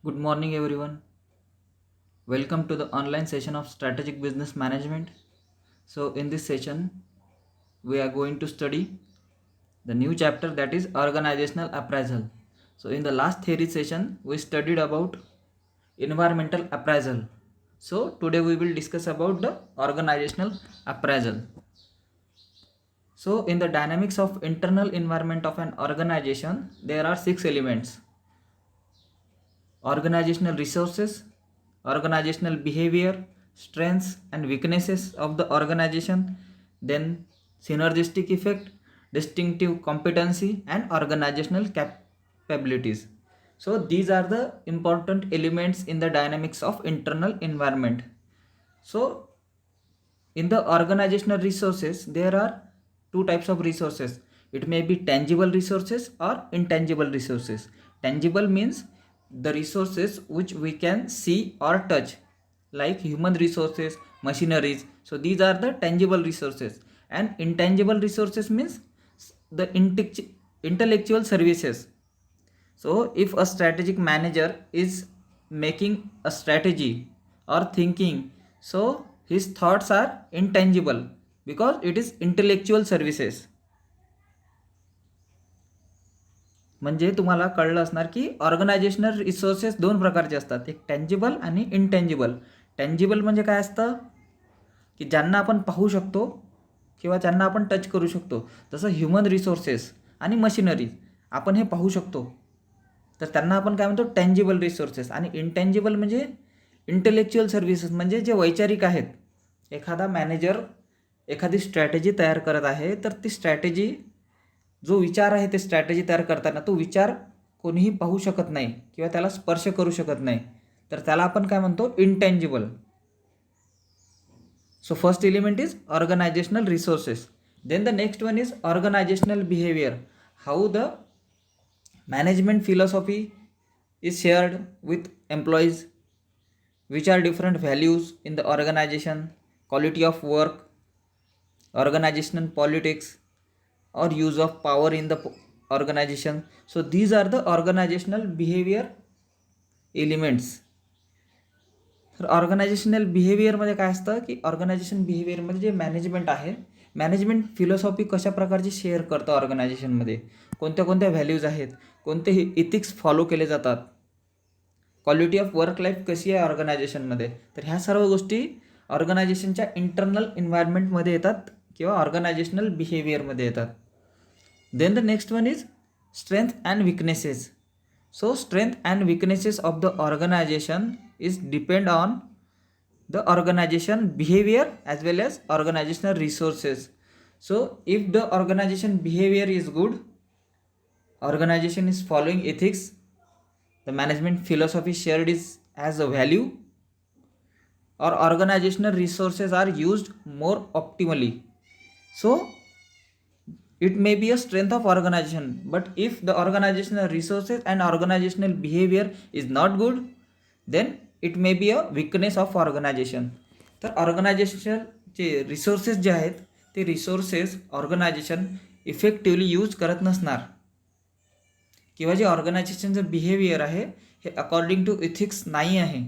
Good morning, everyone. Welcome to the online session of Strategic Business Management. So, in this session, we are going to study the new chapter, that is Organizational Appraisal. So, in the last theory session, we studied about environmental appraisal. So, today we will discuss about the organizational appraisal. So, in the dynamics of internal environment of an organization, there are 6 elements: organizational resources, organizational behavior, strengths and weaknesses of the organization, then synergistic effect, distinctive competency, and organizational capabilities. So, these are the important elements in the dynamics of internal environment. So, in the organizational resources, there are two types of resources. It may be tangible resources or intangible resources. Tangible means the resources which we can see or touch, like human resources, machineries. So these are the tangible resources. And intangible resources means the intellectual services. So if a strategic manager is making a strategy or thinking, so his thoughts are intangible because it is intellectual services. म्हणजे तुम्हाला कळलं असणार की organisational resources दोन प्रकारचे असतात, एक tangible आणि इनटँजिबल. टँजिबल म्हणजे काय असतं की ज्यांना आपण पाहू शकतो किंवा ज्यांना आपण टच करू शकतो. जसं ह्युमन रिसोर्सेस आणि मशिनरी आपण हे पाहू शकतो, तर त्यांना आपण काय म्हणतो, टँजिबल रिसोर्सेस. आणि इनटँजिबल म्हणजे इंटेलेक्च्युअल सर्व्हिसेस, म्हणजे जे वैचारिक आहेत. एखादा मॅनेजर एखादी स्ट्रॅटेजी तयार करत आहे, तर ती स्ट्रॅटेजी, जो विचार आहे ते स्ट्रॅटेजी तयार करताना, तो विचार कोणीही पाहू शकत नाही किंवा त्याला स्पर्श करू शकत नाही, तर त्याला आपण काय म्हणतो, intangible. So first element is organizational resources. Then the next one is organizational behaviour. How the management philosophy is shared with employees, which are different values in the organization, quality of work, organizational politics, or use of power in the organization. So these are the organizational behavior elements. तर organisational बिहेवियरमध्ये काय असतं की organisation बिहेवियरमध्ये जे management आहे, management philosophy कशा प्रकारची share करतं ऑर्गनायझेशनमध्ये, कोणत्या कोणत्या व्हॅल्यूज आहेत, कोणते इथिक्स फॉलो केले जातात, क्वालिटी ऑफ वर्क लाईफ कशी आहे ऑर्गनायझेशनमध्ये. तर ह्या सर्व गोष्टी ऑर्गनायझेशनच्या इंटरनल एन्व्हायरमेंटमध्ये येतात किंवा ऑर्गनायझेशनल बिहेवियरमध्ये येतात. Then the next one is strength and weaknesses. So strength and weaknesses of the organization is depend on the organization behavior as well as organizational resources. So if the organization behavior is good, organization is following ethics, the management philosophy shared is as a value, or organizational resources are used more optimally, so it may be a strength of organization. But if the organizational resources and organizational behavior is not good, then it may be a weakness of organization. तर ऑर्गनायझेशनचे resources जे आहेत, ते resources organisation effectively use करत नसणार, किंवा जे ऑर्गनायझेशनचं behaviour आहे हे according to ethics नाही आहे,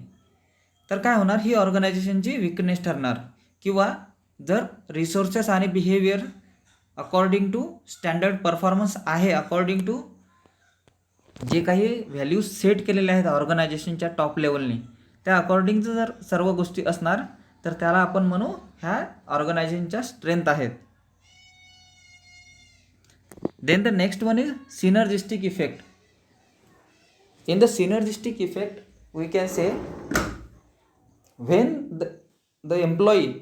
तर काय होणार, ही ऑर्गनायझेशनची विकनेस ठरणार. किंवा जर रिसोर्सेस आणि behaviour according to standard performance आहे, अकॉर्डिंग टू जे काही व्हॅल्यूज सेट केलेले आहेत ऑर्गनायझेशनच्या टॉप लेवलनी, त्या अकॉर्डिंगचं जर सर्व गोष्टी असणार, तर त्याला आपण म्हणू ह्या ऑर्गनायझेशनच्या स्ट्रेंथ आहेत. Then the next one is synergistic effect. In the synergistic effect we can say when the employee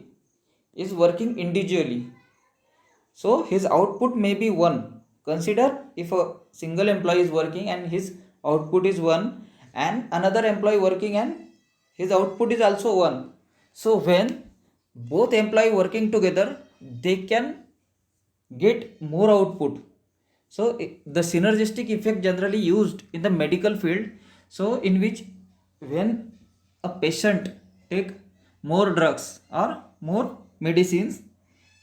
is working individually, so his output may be 1. Consider if a single employee is working and his output is 1, and another employee working and his output is also 1. So when both employee working together, they can get more output. So the synergistic effect generally used in the medical field, so in which when a patient take more drugs or more medicines,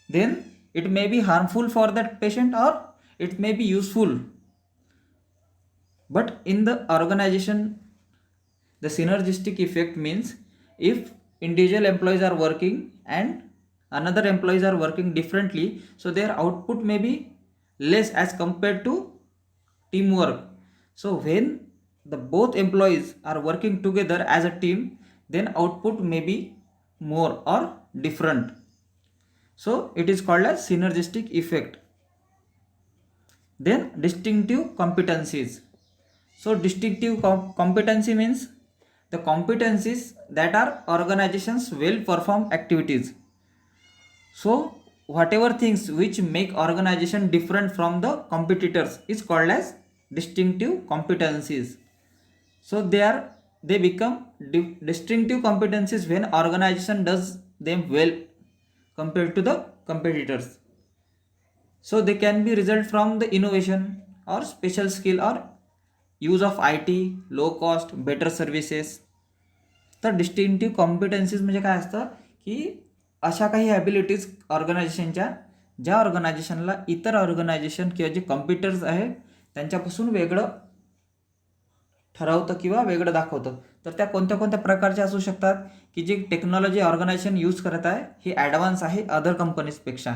then it may be harmful for that patient or it may be useful. But in the organization The synergistic effect means if individual employees are working and another employees are working differently, so their output may be less as compared to teamwork. So when the both employees are working together as a team, then output may be more or different. So it is called as synergistic effect. Then distinctive competencies. So distinctive competency means the competencies that are organizations well perform activities. So whatever things which make organization different from the competitors is called as distinctive competencies. So they become distinctive competencies when organization does them well compared to the competitors. So they can be result from the innovation or special skill or use of IT, low cost, better services. तर डिस्टिंक्टिव्ह कॉम्पिटन्सीज म्हणजे काय असतं की अशा काही abilities ऑर्गनायझेशनच्या ज्या ऑर्गनायझेशनला इतर organisation किंवा जे कॉम्प्युटर्स आहे त्यांच्यापासून वेगळं ठरवतं किंवा वेगळं दाखवतं. तर त्या कोणत्या कोणत्या प्रकारच्या असू शकतात की जी टेक्नॉलॉजी ऑर्गनायझेशन यूज करत आहे ही ॲडव्हान्स आहे अदर कंपनीजपेक्षा,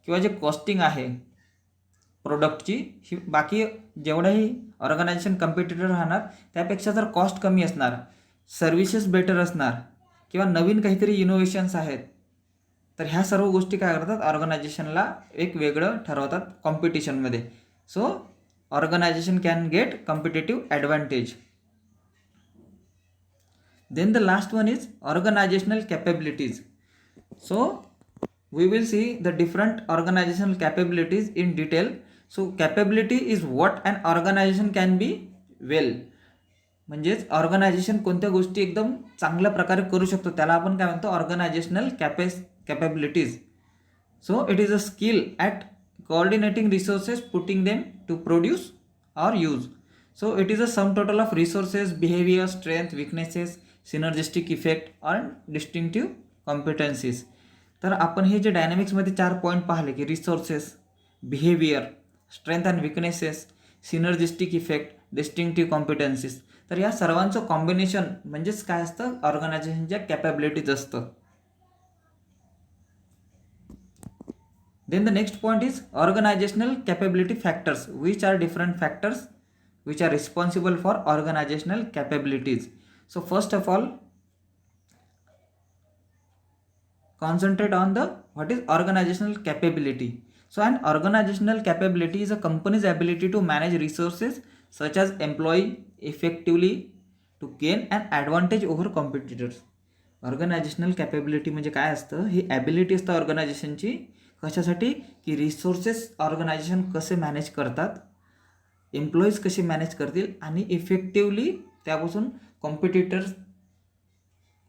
किंवा जे कॉस्टिंग आहे प्रोडक्टची ही बाकी जेवढंही ऑर्गनायझेशन कॉम्पिटिटर राहणार त्यापेक्षा जर कॉस्ट कमी असणार, सर्व्हिसेस बेटर असणार किंवा नवीन काहीतरी इनोव्हेशन्स आहेत, तर ह्या सर्व गोष्टी काय करतात ऑर्गनायझेशनला एक वेगळं ठरवतात कॉम्पिटिशनमध्ये. So organization can get competitive advantage. Then the last one is organizational capabilities. So we will see the different organizational capabilities in detail. So capability is what an organization can be well. म्हणजेच organisation कोणत्या गोष्टी एकदम चांगल्या प्रकारे करू शकतो त्याला आपण काय म्हणतो organisational capabilities. So it is a skill at coordinating resources, putting them to produce or use. So it is a sum total of resources, behavior, strength, weaknesses, synergistic effect and distinctive competencies. तर आपण हे जे डायनॅमिक्समध्ये 4 point पाहिले की resources, behaviour, strength and weaknesses, synergistic effect, distinctive competencies, तर या सर्वांचं combination म्हणजेच काय असतं ऑर्गनायझेशनच्या कॅपॅबिलिटीज असतं. Then the next point is organizational capability factors, which are different factors which are responsible for organizational capabilities. So first of all, concentrate on the what is organizational capability. So an organizational capability is a company's ability to manage resources such as employee effectively to gain an advantage over competitors. Organisational capability म्हणजे काय असतं, ही ability असतं ऑर्गनायझेशनची कशासाठी की resources organisation कसे manage करतात, employees कसे manage करतील आणि इफेक्टिवली त्यापासून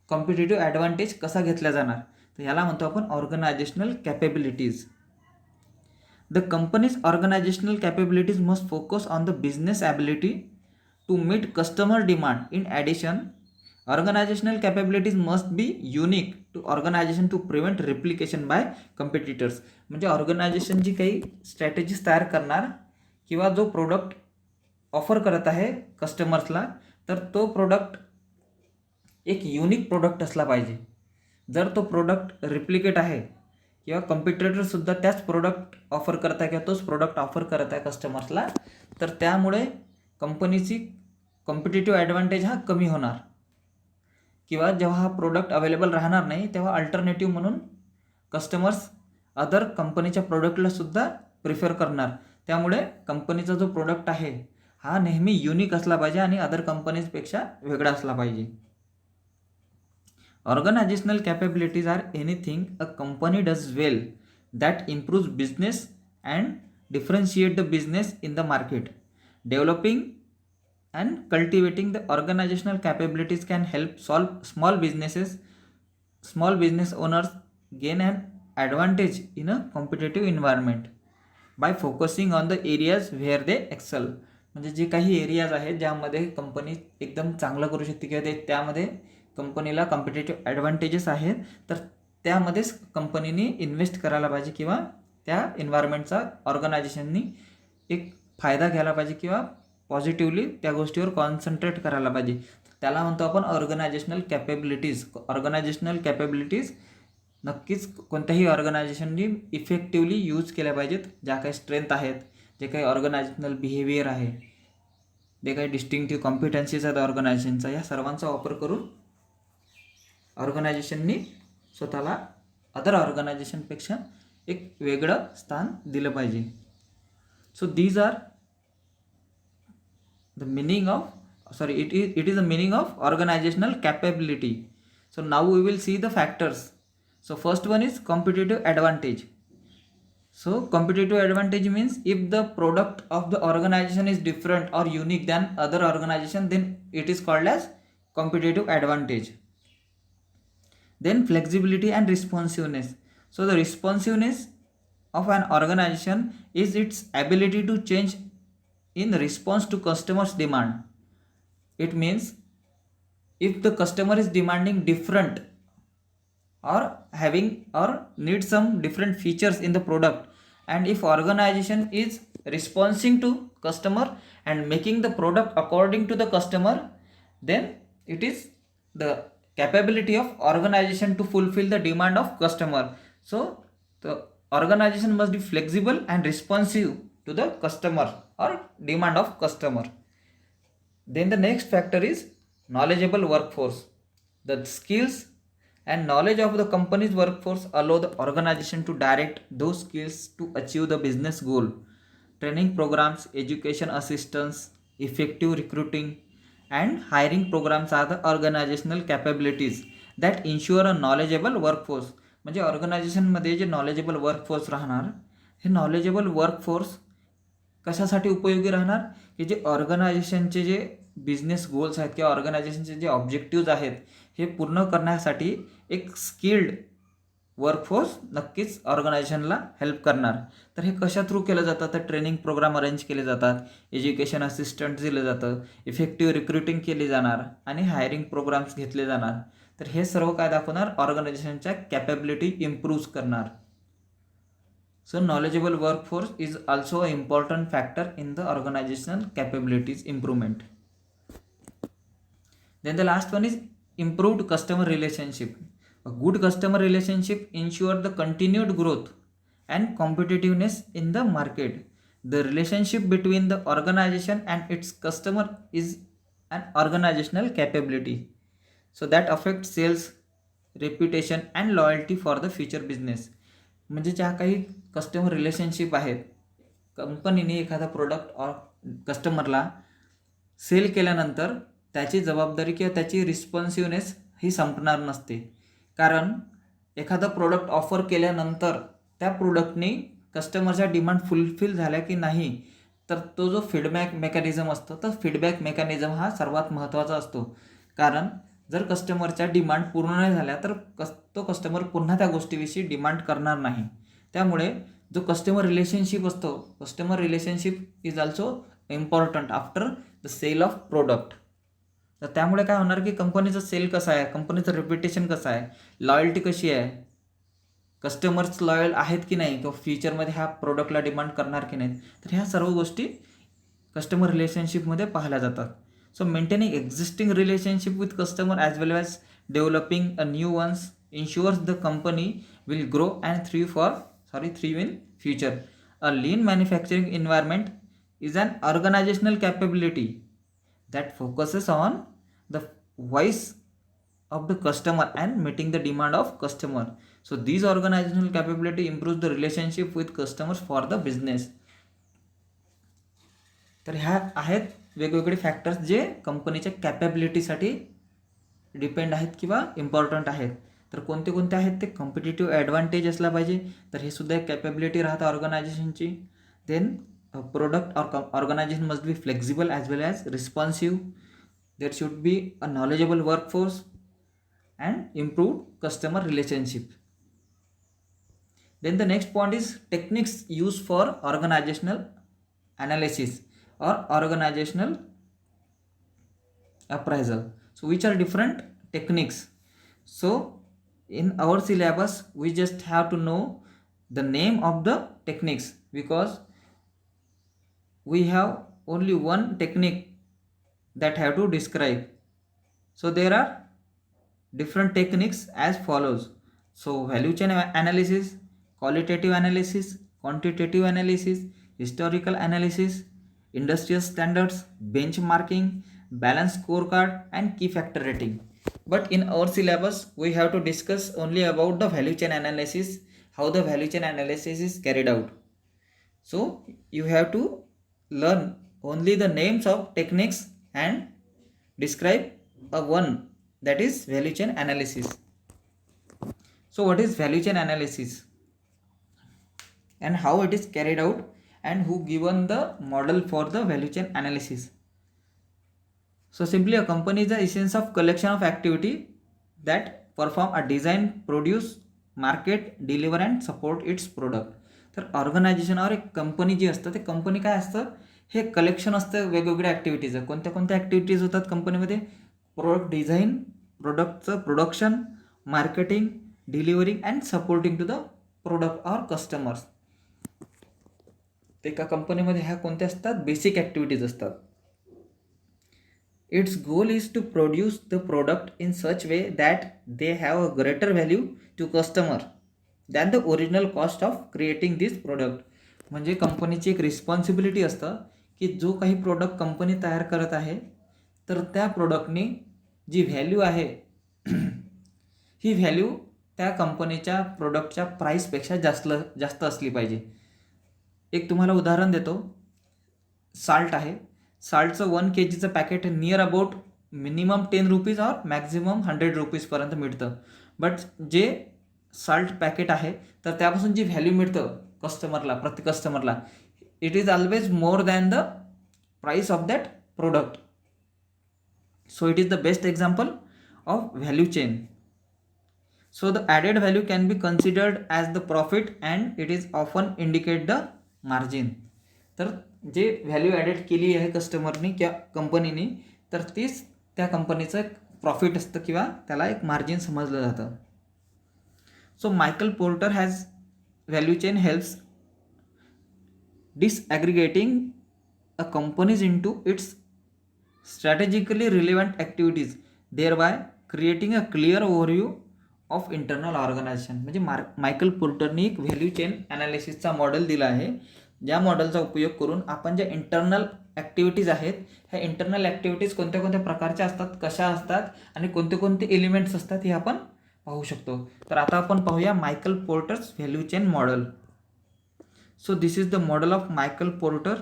कॉम्पिटेटिव्ह ॲडव्हान्टेज कसा घेतला जाणार, तर ह्याला म्हणतो आपण organizational capabilities. The companies organizational capabilities must focus on the business ability to meet customer demand. In addition organizational capabilities must be unique to organization to prevent replication by competitors. म्हणजे organisation जी काही strategies तयार करणार किंवा जो product offer करत आहे कस्टमर्सला, तर तो प्रोडक्ट एक युनिक प्रोडक्ट असला पाहिजे. जर तो प्रोडक्ट रिप्लिकेट आहे किंवा कॉम्पिटिटरसुद्धा त्याच प्रोडक्ट ऑफर करत आहे किंवा तोच प्रोडक्ट ऑफर करत आहे कस्टमर्सला, तर त्यामुळे कंपनीची कॉम्पिटेटिव्ह ॲडव्हान्टेज हा कमी होणार. किंवा जेव्हा हा प्रोडक्ट अवेलेबल राहणार नाही तेव्हा अल्टरनेटिव्ह म्हणून कस्टमर्स अदर कंपनीच्या प्रोडक्टलासुद्धा प्रिफर करणार. त्यामुळे कंपनीचा जो प्रोडक्ट आहे हा नेहमी युनिक असला पाहिजे आणि अदर कंपनीजपेक्षा वेगळा असला पाहिजे. Organizational capabilities are anything a company does well that improves business and differentiate the business in the market. Developing and cultivating the organizational capabilities can help solve small business owners gain an advantage in a competitive environment by focusing on the areas where they excel. म्हणजे जे काही areas आहेत ज्यामध्ये company एकदम चांगलं करू शकते किंवा त्यामध्ये कंपनीला कॉम्पिटेटिव्ह ॲडव्हान्टेजेस आहेत, तर त्यामध्येच कंपनीने इन्व्हेस्ट करायला पाहिजे किंवा त्या एन्व्हायरमेंटचा ऑर्गनायझेशननी एक फायदा घ्यायला पाहिजे किंवा पॉझिटिव्हली त्या गोष्टीवर कॉन्सन्ट्रेट करायला पाहिजे. त्याला म्हणतो आपण ऑर्गनायझेशनल कॅपेबिलिटीज. ऑर्गनायझेशनल कॅपेबिलिटीज नक्कीच कोणत्याही ऑर्गनायझेशननी इफेक्टिव्हली यूज केल्या पाहिजेत. ज्या काही स्ट्रेंथ आहेत, जे काही ऑर्गनायझेशनल बिहेवियर आहे, जे काही डिस्टिंक्टिव्ह कॉम्पिटन्सीज आहेत ऑर्गनायझेशनचा, या सर्वांचा वापर करून ऑर्गनायझेशननी स्वतःला अदर ऑर्गनायझेशनपेक्षा एक वेगळं स्थान दिलं पाहिजे. So these are the meaning of it is the meaning of organizational capability. So now we will see the factors. So first one is competitive advantage. So competitive advantage means if the product of the organization is different or unique than other organization, then it is called as competitive advantage. Then flexibility and responsiveness. So the responsiveness of an organization is its ability to change in response to customers' demand. It means if the customer is demanding different or having or need some different features in the product, and if organization is responding to customer and making the product according to the customer, then it is the capability of organization to fulfill the demand of customer. So the organization must be flexible and responsive to the customer or demand of customer. Then the next factor is knowledgeable workforce. The skills and knowledge of the company's workforce allow the organization to direct those skills to achieve the business goal. Training programs, education assistance, effective recruiting and hiring programs are the organizational capabilities that ensure a knowledgeable workforce. म्हणजे ऑर्गनायझेशनमध्ये जे knowledgeable workforce राहणार, हे knowledgeable workforce कशासाठी उपयोगी राहणार, की जे ऑर्गनायझेशनचे जे business goals आहेत किंवा ऑर्गनायझेशनचे जे objectives आहेत हे पूर्ण करण्यासाठी एक स्किल्ड वर्कफोर्स नक्कीच ऑर्गनायझेशनला हेल्प करणार. तर हे कशा थ्रू केलं जातं, तर ट्रेनिंग प्रोग्राम अरेंज केले जातात, एज्युकेशन असिस्टंट दिलं जातं, इफेक्टिव्ह रिक्रुटिंग केली जाणार आणि हायरिंग प्रोग्राम्स घेतले जाणार. तर हे सर्व काय दाखवणार, ऑर्गनायझेशनच्या कॅपेबिलिटी इम्प्रूव्ह करणार. So knowledgeable workforce is also an important factor in the organizational capabilities improvement. Then the last one is improved customer relationship. A good customer relationship ensures the continued growth and competitiveness in the market. The relationship between the organization and its customer is an organizational capability. So that affects sales, reputation and loyalty for the future business. म्हणजे ज्या काही customer relationship आहेत, कंपनीने एखादा product कस्टमरला cell केल्यानंतर त्याची जबाबदारी किंवा त्याची रिस्पॉन्सिव्हनेस ही संपणार नसते. कारण एखादा प्रोडक्ट ऑफर केल्यानंतर त्या प्रोडक्टने कस्टमरच्या डिमांड फुलफिल झाल्या की नाही, तर तो जो फीडबॅक मेकॅनिझम असतो, तर फीडबॅक मेकॅनिझम हा सर्वात महत्त्वाचा असतो. कारण जर कस्टमरच्या डिमांड पूर्ण नाही झाल्या तर तो कस्टमर पुन्हा त्या गोष्टीविषयी डिमांड करणार नाही. त्यामुळे जो कस्टमर रिलेशनशिप असतो, customer relationship is also important after the sale of product. तर त्यामुळे काय होणार की कंपनीचं सेल कसं आहे, कंपनीचं रेप्युटेशन कसं आहे, लॉयल्टी कशी आहे, कस्टमर्स लॉयल आहेत की नाही, किंवा फ्युचरमध्ये ह्या प्रोडक्टला डिमांड करणार की नाहीत, तर ह्या सर्व गोष्टी कस्टमर रिलेशनशिपमध्ये पाहिल्या जातात. So maintaining existing relationship with customer as well as developing a new ones ensures the company will grow and thrive in future. A lean manufacturing environment is an organizational capability that focuses on the voice of the customer and meeting the demand of customer. So these organizational capability improves the relationship with customers for the business. तर ह्या आहेत वेगवेगळे factors जे कंपनीच्या कॅपेबिलिटीसाठी depend आहेत किंवा important आहेत. तर कोणते कोणते आहेत ते, कॉम्पिटिटिव्ह ॲडव्हान्टेज असला पाहिजे, तर हे सुद्धा एक कॅपेबिलिटी राहतं ऑर्गनायझेशनची. Then product organization must be flexible as well as responsive. There should be a knowledgeable workforce and improved customer relationship. Then the next point is techniques use for organizational analysis or organizational appraisal. So which are different techniques. So in our syllabus we just have to know the name of the techniques, because we have only one technique that have to describe. So there are different techniques as follows. So value chain analysis, qualitative analysis, quantitative analysis, historical analysis, industrial standards, benchmarking, balance scorecard, and key factor rating. But in our syllabus we have to discuss only about the value chain analysis, how the value chain analysis is carried out. So you have to learn only the names of techniques and describe a one, that is value chain analysis. So what is value chain analysis and how it is carried out, and who given the model for the value chain analysis? So simply a company is the essence of collection of activity that perform a design, produce, market, deliver and support its product. तर organisation और एक company जी असतं ते company काय असतं, हे collection असतं वेगवेगळ्या ॲक्टिव्हिटीजचं. कोणत्या कोणत्या ॲक्टिव्हिटीज होतात कंपनीमध्ये? प्रोडक्ट डिझाईन, प्रोडक्टचं production, marketing, delivering and supporting to the product or customers. एका कंपनीमध्ये ह्या कोणत्या असतात? बेसिक ॲक्टिव्हिटीज असतात. Its goal is to produce the product in such way that they have a greater value to customer than the original cost of creating this product. म्हणजे कंपनीची एक responsibility असतं की जो काही प्रोडक्ट कंपनी तयार करत आहे तर त्या प्रोडक्टनी जी व्हॅल्यू आहे ही व्हॅल्यू त्या कंपनीच्या प्रोडक्टच्या प्राईसपेक्षा जास्त असली पाहिजे. एक तुम्हाला उदाहरण देतो. साल्ट आहे. साल्टचं 1 kgचं packet near about minimum 10 rupees और मॅक्झिमम 100 रुपीजपर्यंत मिळतं. बट जे साल्ट पॅकेट आहे तर त्यापासून जी व्हॅल्यू मिळतं कस्टमरला, प्रति कस्टमरला, it is always more than the price of that product. So it is the best example of value chain. So the added value can be considered as the profit and it is often indicate the margin. तर जे value added केली आहे कस्टमरनी किंवा कंपनीने तर तीच त्या कंपनीचं एक प्रॉफिट असतं किंवा त्याला एक मार्जिन समजलं जातं. So Michael Porter has value chain helps disaggregating a companies into its strategically relevant activities, thereby creating a clear overview of internal organization. म्हणजे मायकल पोर्टरनी एक व्हॅल्यू चेन ॲनालिसिसचा मॉडेल दिला आहे, ज्या मॉडेलचा उपयोग करून आपण ज्या इंटरनल ॲक्टिव्हिटीज आहेत ह्या इंटरनल ॲक्टिव्हिटीज कोणत्या कोणत्या प्रकारच्या असतात, कशा असतात आणि कोणते कोणते एलिमेंट्स असतात हे आपण पाहू शकतो. तर आता आपण पाहूया Michael porters value chain model. So this is the model of Michael porter.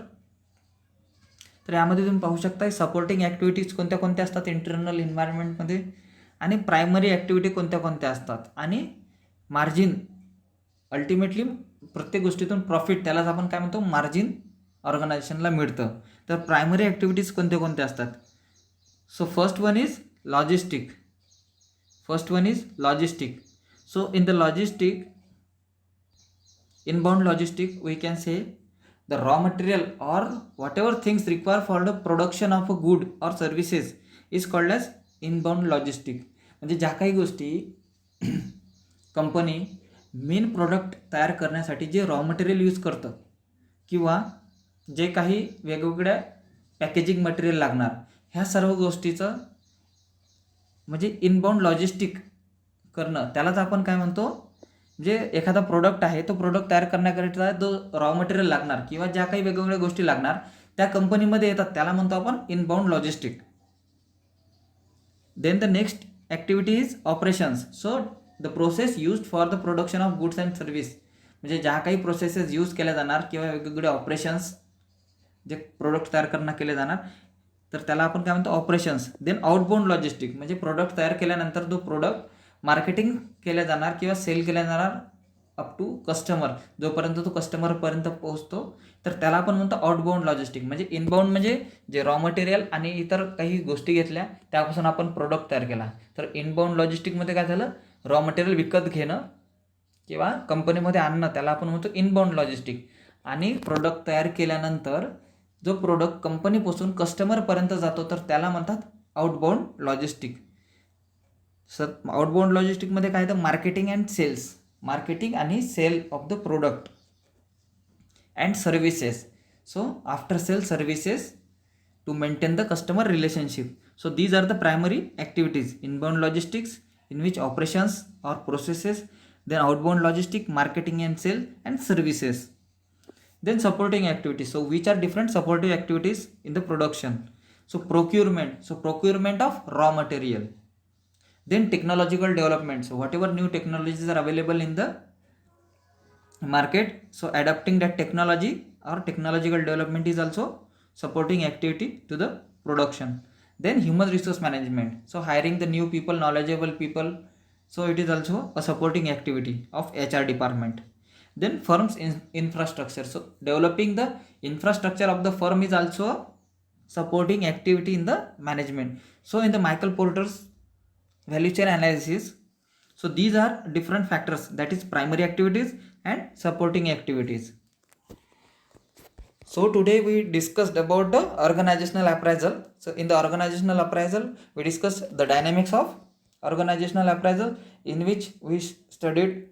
तर यामध्ये तुम्ही पाहू शकता सपोर्टिंग ॲक्टिव्हिटीज कोणत्या कोणत्या असतात इंटरनल एन्व्हायरमेंटमध्ये, आणि प्रायमरी ॲक्टिव्हिटी कोणत्या कोणत्या असतात, आणि मार्जिन अल्टिमेटली प्रत्येक गोष्टीतून प्रॉफिट, त्यालाच आपण काय म्हणतो मार्जिन ऑर्गनायझेशनला मिळतं. तर प्रायमरी ॲक्टिव्हिटीज कोणत्या कोणत्या असतात? So first one is logistic. So in the logistic, inbound logistic, we can say the raw material or whatever things require for the production of a good or services is called as inbound logistic. म्हणजे ज्या काही गोष्टी company main product तयार करण्यासाठी जे raw material use करतं किंवा जे काही वेगवेगळ्या पॅकेजिंग मटेरियल लागणार, ह्या सर्व गोष्टीचं म्हणजे इनबाउंड लॉजिस्टिक करणं, त्यालाच आपण काय म्हणतो, जे एखादा प्रोडक्ट आहे तो प्रोडक्ट तयार करण्याकरिता जो रॉ मटेरियल लागणार किंवा ज्या काही वेगवेगळ्या गोष्टी लागणार त्या कंपनीमध्ये येतात, त्याला म्हणतो आपण inbound logistic. Then the next activity is operations. So the process used for the production of goods and service, म्हणजे ज्या काही प्रोसेसेस यूज केल्या जाणार किंवा वेगवेगळे ऑपरेशन्स जे प्रोडक्ट तयार करणं केले जाणार तर त्याला आपण काय म्हणतो ऑपरेशन्स. देन आउटबाउंड लॉजिस्टिक, म्हणजे प्रोडक्ट तयार केल्यानंतर जो प्रोडक्ट मार्केटिंग केल्या जाणार किंवा सेल केल्या जाणार अप टू कस्टमर, जोपर्यंत तो कस्टमरपर्यंत पोहोचतो तर त्याला आपण म्हणतो आउटबाउंड लॉजिस्टिक. म्हणजे इनबाउंड म्हणजे जे रॉ मटेरियल आणि इतर काही गोष्टी घेतल्या त्यापासून आपण प्रोडक्ट तयार केला. तर इनबाउंड लॉजिस्टिकमध्ये काय झालं, रॉ मटेरियल विकत घेणं किंवा कंपनीमध्ये आणणं, त्याला आपण म्हणतो इनबाउंड लॉजिस्टिक. आणि प्रोडक्ट तयार केल्यानंतर जो प्रोडक्ट कंपनीपासून कस्टमरपर्यंत जातो तर त्याला म्हणतात आउटबाउंड लॉजिस्टिक. सर आउटबाउंड लॉजिस्टिकमध्ये काय येतं, मार्केटिंग अँड सेल्स, मार्केटिंग आणि sale of the product and services. So after sale services to maintain the customer relationship. So these are the primary activities: inbound logistics, in which operations or processes, then outbound logistic, marketing and sale, and services. Then supporting activities. So which are different supportive activities in the production? So procurement. So procurement of raw material. Then technological development. So whatever new technologies are available in the market, so adapting that technology or technological development is also supporting activity to the production. Then human resource management. So hiring the new people, knowledgeable people. So it is also a supporting activity of HR department. Then firm's infrastructure. So developing the infrastructure of the firm is also a supporting activity in the management. So in the Michael Porter's value chain analysis, so these are different factors, that is primary activities and supporting activities. So today we discussed about the organizational appraisal. So in the organizational appraisal, we discussed the dynamics of organizational appraisal, in which we studied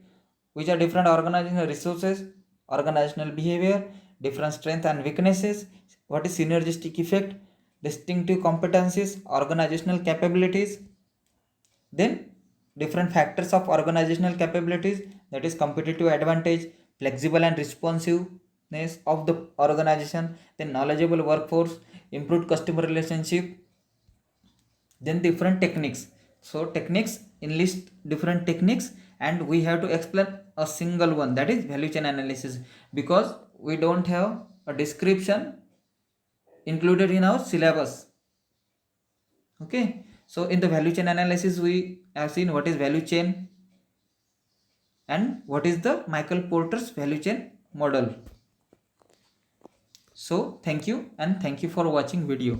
which are different organizational resources, organizational behavior, different strengths and weaknesses, what is synergistic effect, distinctive competencies, organizational capabilities. Then different factors of organizational capabilities, that is competitive advantage, flexible and responsiveness of the organization, then knowledgeable workforce, improved customer relationship. Then different techniques. So techniques enlist different techniques, and we have to explain a single one, that is value chain analysis, because we don't have a description included in our syllabus. Okay, so in the value chain analysis we have seen what is value chain and what is the Michael Porter's value chain model. So thank you, and thank you for watching video.